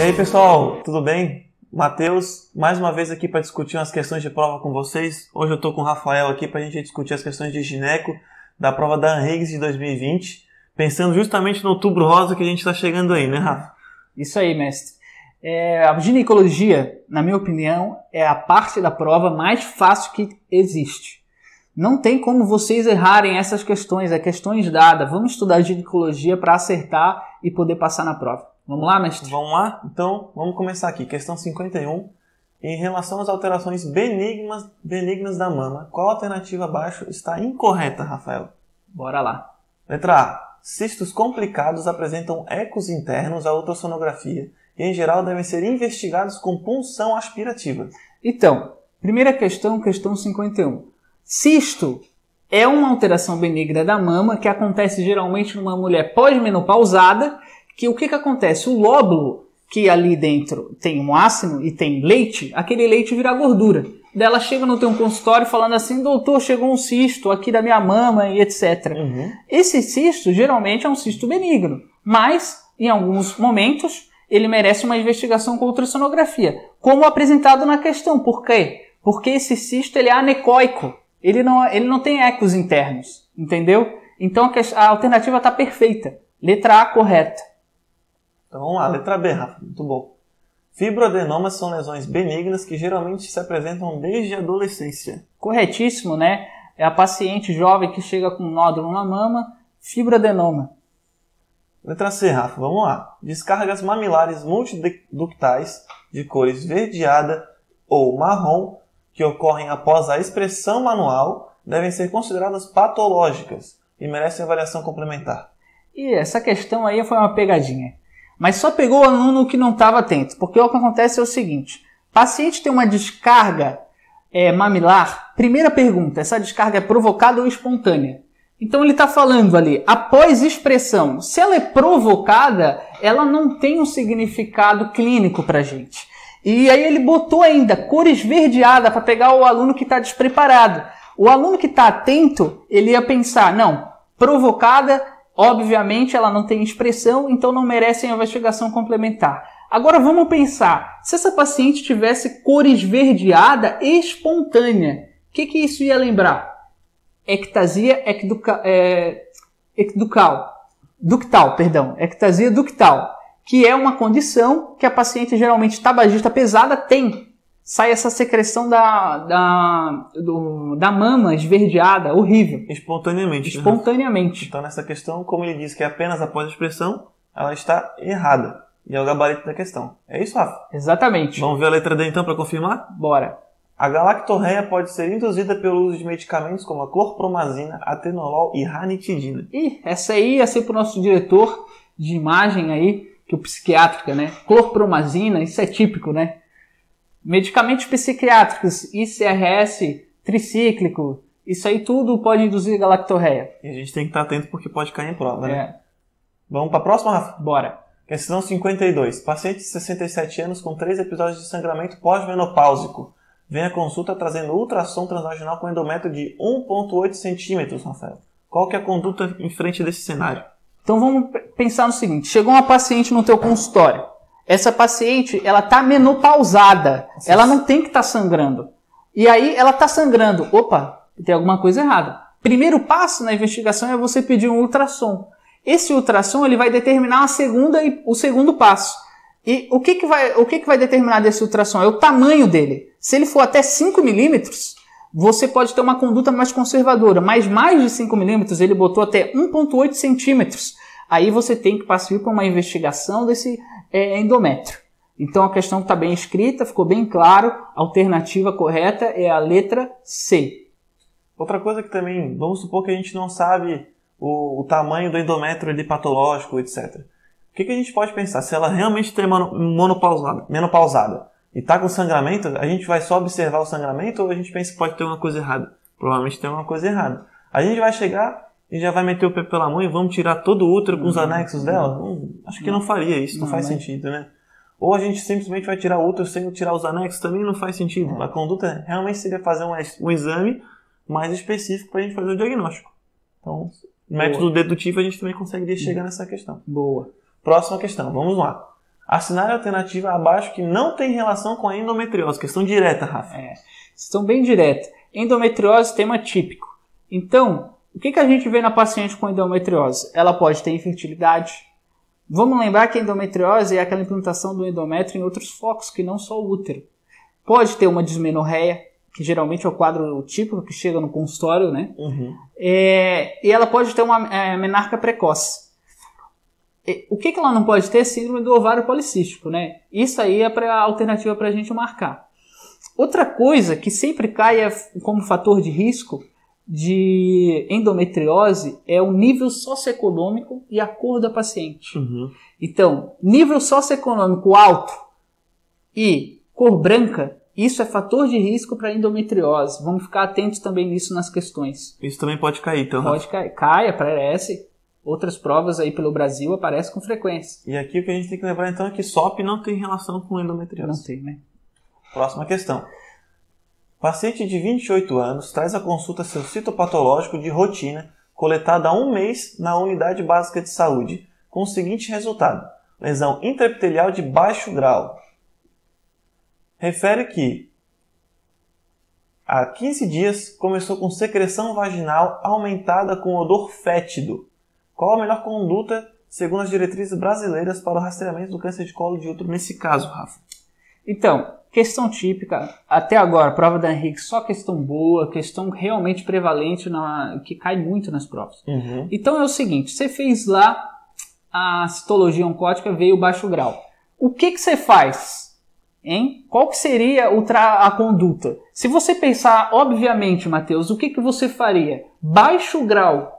aí, pessoal, tudo bem? Matheus, mais uma vez aqui para discutir umas questões de prova com vocês. Hoje eu estou com o Rafael aqui para a gente discutir as questões de gineco da prova da ANREGS de 2020, pensando justamente no Outubro Rosa que a gente está chegando aí, né, Rafa? Isso aí, mestre. A ginecologia, na minha opinião, é a parte da prova mais fácil que existe. Não tem como vocês errarem essas questões, é questões dadas. Vamos estudar ginecologia para acertar e poder passar na prova. Vamos lá, mestre? Vamos lá? Então, vamos começar aqui. Questão 51. Em relação às alterações benignas da mama, qual alternativa abaixo está incorreta, Rafael? Bora lá. Letra A. Cistos complicados apresentam ecos internos à ultrassonografia e, em geral, devem ser investigados com punção aspirativa. Então, primeira questão, questão 51. Cisto é uma alteração benigna da mama que acontece geralmente numa mulher pós-menopausada, que o que acontece? O lóbulo, que ali dentro tem um ácido e tem leite, aquele leite vira gordura. Daí ela chega no teu consultório falando assim, doutor, chegou um cisto aqui da minha mama e etc. Esse cisto geralmente é um cisto benigno, mas em alguns momentos ele merece uma investigação com ultrassonografia, como apresentado na questão. Por quê? Porque esse cisto ele é anecoico, ele não tem ecos internos, entendeu? Então a alternativa está perfeita. Letra A correta. Então vamos lá, letra B, Rafa, muito bom. Fibroadenomas são lesões benignas que geralmente se apresentam desde a adolescência. Corretíssimo, né? É a paciente jovem que chega com um nódulo na mama, fibroadenoma. Letra C, Rafa, vamos lá. Descargas mamilares multiductais de cor esverdeada ou marrom que ocorrem após a expressão manual devem ser consideradas patológicas e merecem avaliação complementar. E essa questão aí foi uma pegadinha. Mas só pegou o aluno que não estava atento, porque o que acontece é o seguinte, paciente tem uma descarga mamilar, primeira pergunta, essa descarga é provocada ou espontânea? Então ele está falando ali, após expressão, se ela é provocada, ela não tem um significado clínico para a gente. E aí ele botou ainda cor esverdeada para pegar o aluno que está despreparado. O aluno que está atento, ele ia pensar, não, provocada, obviamente ela não tem expressão, então não merece a investigação complementar. Agora vamos pensar, se essa paciente tivesse cor esverdeada espontânea, o que isso ia lembrar? Ectasia ectasia ductal, que é uma condição que a paciente geralmente tabagista pesada tem. Sai essa secreção da mama esverdeada, horrível. Espontaneamente. Espontaneamente. Então, nessa questão, como ele diz que é apenas após a expressão, ela está errada. E é o gabarito da questão. É isso, Rafa? Exatamente. Vamos ver a letra D, então, para confirmar? Bora. A galactorreia pode ser induzida pelo uso de medicamentos como a clorpromazina, atenolol e ranitidina. Essa aí ia ser para o nosso diretor de imagem aí, que é o psiquiátrica, né? Clorpromazina, isso é típico, né? Medicamentos psiquiátricos, ICRS, tricíclico, isso aí tudo pode induzir galactorreia. E a gente tem que estar atento porque pode cair em prova, né? Vamos para a próxima, Rafa? Bora. Questão 52. Paciente de 67 anos com 3 episódios de sangramento pós-menopáusico. Vem à consulta trazendo ultrassom transvaginal com endométrio de 1,8 centímetros, Rafael. Qual que é a conduta em frente desse cenário? Então vamos pensar no seguinte. Chegou uma paciente no teu consultório. Essa paciente, ela está menopausada. Sim. Ela não tem que estar sangrando. E aí, ela está sangrando. Opa, tem alguma coisa errada. Primeiro passo na investigação é você pedir um ultrassom. Esse ultrassom ele vai determinar o segundo passo. E o que vai determinar desse ultrassom? É o tamanho dele. Se ele for até 5 milímetros, você pode ter uma conduta mais conservadora. Mas mais de 5 milímetros, ele botou até 1,8 centímetros. Aí você tem que passar por uma investigação desse endométrio. Então a questão está bem escrita, ficou bem claro. A alternativa correta é a letra C. Outra coisa que também, vamos supor que a gente não sabe o tamanho do endométrio ali patológico, etc. O que a gente pode pensar? Se ela realmente está menopausada e está com sangramento, a gente vai só observar o sangramento ou a gente pensa que pode ter uma coisa errada? Provavelmente tem uma coisa errada. A gente vai chegar e já vai meter o pé pela mão e vamos tirar todo o útero com os anexos dela? Acho que não faria isso, não faz sentido, né? Ou a gente simplesmente vai tirar o útero sem tirar os anexos, também não faz sentido. A conduta realmente seria fazer um exame mais específico para a gente fazer o diagnóstico. Então, método dedutivo a gente também conseguiria chegar nessa questão. Boa. Próxima questão, vamos lá. Assinale a alternativa abaixo que não tem relação com a endometriose. Questão direta, Rafa. Estão bem direta. Endometriose, tema típico. Então, o que a gente vê na paciente com endometriose? Ela pode ter infertilidade. Vamos lembrar que a endometriose é aquela implantação do endométrio em outros focos, que não só o útero. Pode ter uma dismenorreia, que geralmente é o quadro típico que chega no consultório, né? E ela pode ter uma menarca precoce. O que ela não pode ter? Síndrome do ovário policístico, né? Isso aí é a alternativa para a gente marcar. Outra coisa que sempre cai como fator de risco de endometriose é o nível socioeconômico e a cor da paciente. Então, nível socioeconômico alto e cor branca, isso é fator de risco para endometriose. Vamos ficar atentos também nisso nas questões. Isso também pode cair, então. Pode cair. Cai, aparece. Outras provas aí pelo Brasil aparecem com frequência. E aqui o que a gente tem que lembrar então é que SOP não tem relação com endometriose. Não tem, né? Próxima questão. Paciente de 28 anos traz à consulta seu citopatológico de rotina coletado há 1 mês na unidade básica de saúde, com o seguinte resultado: lesão intraepitelial de baixo grau. Refere que há 15 dias começou com secreção vaginal aumentada com odor fétido. Qual a melhor conduta, segundo as diretrizes brasileiras, para o rastreamento do câncer de colo de útero nesse caso, Rafa? Então, questão típica, até agora, prova da Henrique, só questão boa, questão realmente prevalente, que cai muito nas provas. Então é o seguinte, você fez lá a citologia oncótica, veio baixo grau. O que você faz? Qual que seria a conduta? Se você pensar, obviamente, Matheus, o que você faria? Baixo grau.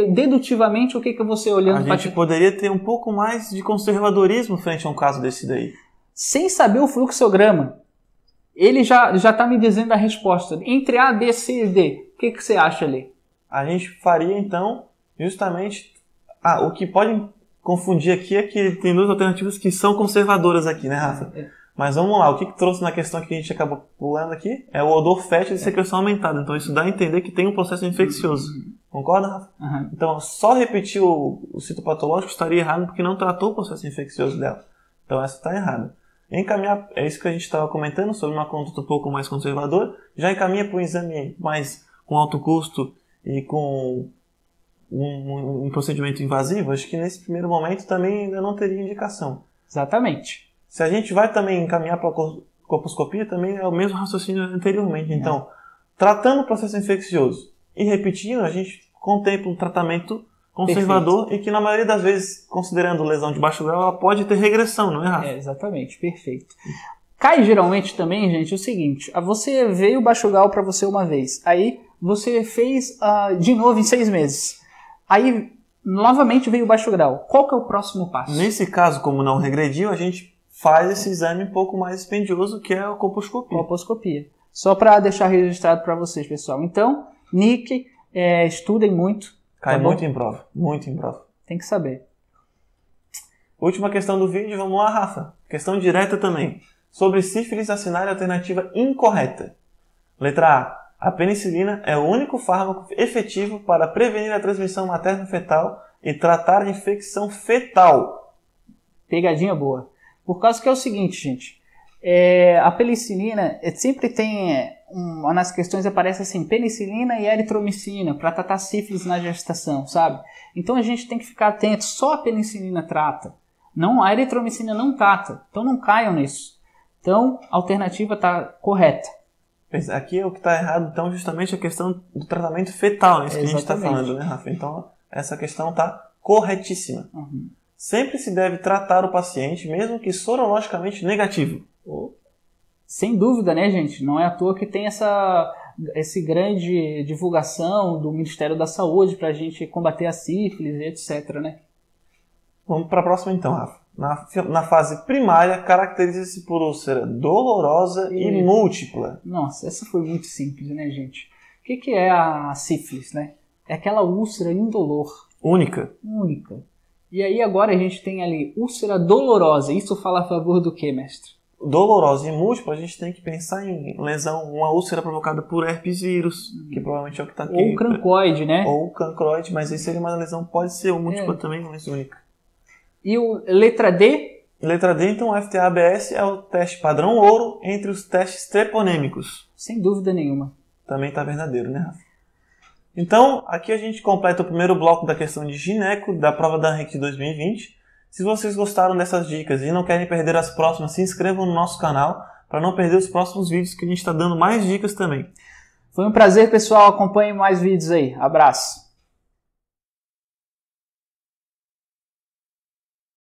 Dedutivamente, o que você olhando... A gente poderia ter um pouco mais de conservadorismo frente a um caso desse daí. Sem saber o fluxograma. Ele já está me dizendo a resposta. Entre A, B, C e D. O que você acha ali? A gente faria, então, justamente... o que pode confundir aqui é que tem 2 alternativas que são conservadoras aqui, né, Rafa? Mas vamos lá, o que trouxe na questão que a gente acabou pulando aqui é o odor fétido de secreção aumentada. Então isso dá a entender que tem um processo infeccioso. Concorda, Rafa? Então só repetir o citopatológico estaria errado porque não tratou o processo infeccioso dela. Então essa está errada. Encaminhar, é isso que a gente estava comentando sobre uma conduta um pouco mais conservadora. Já encaminha para um exame mais com alto custo e com um procedimento invasivo. Acho que nesse primeiro momento também ainda não teria indicação. Exatamente. Se a gente vai também encaminhar para a colposcopia, também é o mesmo raciocínio anteriormente. Então, tratando o processo infeccioso e repetindo, a gente contempla um tratamento conservador. Perfeito. E que na maioria das vezes, considerando lesão de baixo grau, ela pode ter regressão, não é, Rafa? Exatamente, perfeito. Cai geralmente também, gente, o seguinte, você veio baixo grau para você uma vez, aí você fez de novo em 6 meses, aí novamente veio baixo grau. Qual que é o próximo passo? Nesse caso, como não regrediu, a gente faz esse exame um pouco mais dispendioso, que é a colposcopia. Colposcopia. Só para deixar registrado para vocês, pessoal. Então, Nick, estudem muito. Cai muito em prova. Muito em prova. Tem que saber. Última questão do vídeo. Vamos lá, Rafa. Questão direta também. Sobre sífilis, assinale a alternativa incorreta. Letra A. A penicilina é o único fármaco efetivo para prevenir a transmissão materno-fetal e tratar a infecção fetal. Pegadinha boa. Por causa que é o seguinte, gente. A penicilina sempre tem... nas questões aparece assim, penicilina e eritromicina para tratar sífilis na gestação, sabe? Então a gente tem que ficar atento. Só a penicilina trata. Não, a eritromicina não trata. Então não caiam nisso. Então a alternativa está correta. Aqui é o que está errado, então, justamente a questão do tratamento fetal, é isso que a gente está falando, né, Rafa? Então, essa questão está corretíssima. Sempre se deve tratar o paciente, mesmo que sorologicamente negativo. Sem dúvida, né, gente? Não é à toa que tem essa grande divulgação do Ministério da Saúde para a gente combater a sífilis e etc, né? Vamos para a próxima então, Rafa. Na fase primária, caracteriza-se por úlcera dolorosa e múltipla. Nossa, essa foi muito simples, né, gente? O que é a sífilis, né? É aquela úlcera indolor. Única. E aí agora a gente tem ali úlcera dolorosa. Isso fala a favor do quê, mestre? Dolorosa e múltipla, a gente tem que pensar em lesão, uma úlcera provocada por herpes vírus, que provavelmente é o que está aqui. Ou cancroide, né? Ou cancroide, mas isso seria uma lesão, pode ser múltipla também, mas única. E letra D, Letra D, então, o FTA-ABS é o teste padrão ouro entre os testes treponêmicos. Sem dúvida nenhuma. Também está verdadeiro, né, Rafa? Então, aqui a gente completa o primeiro bloco da questão de gineco da prova da ANREC de 2020. Se vocês gostaram dessas dicas e não querem perder as próximas, se inscrevam no nosso canal para não perder os próximos vídeos que a gente está dando mais dicas também. Foi um prazer, pessoal. Acompanhe mais vídeos aí. Abraço.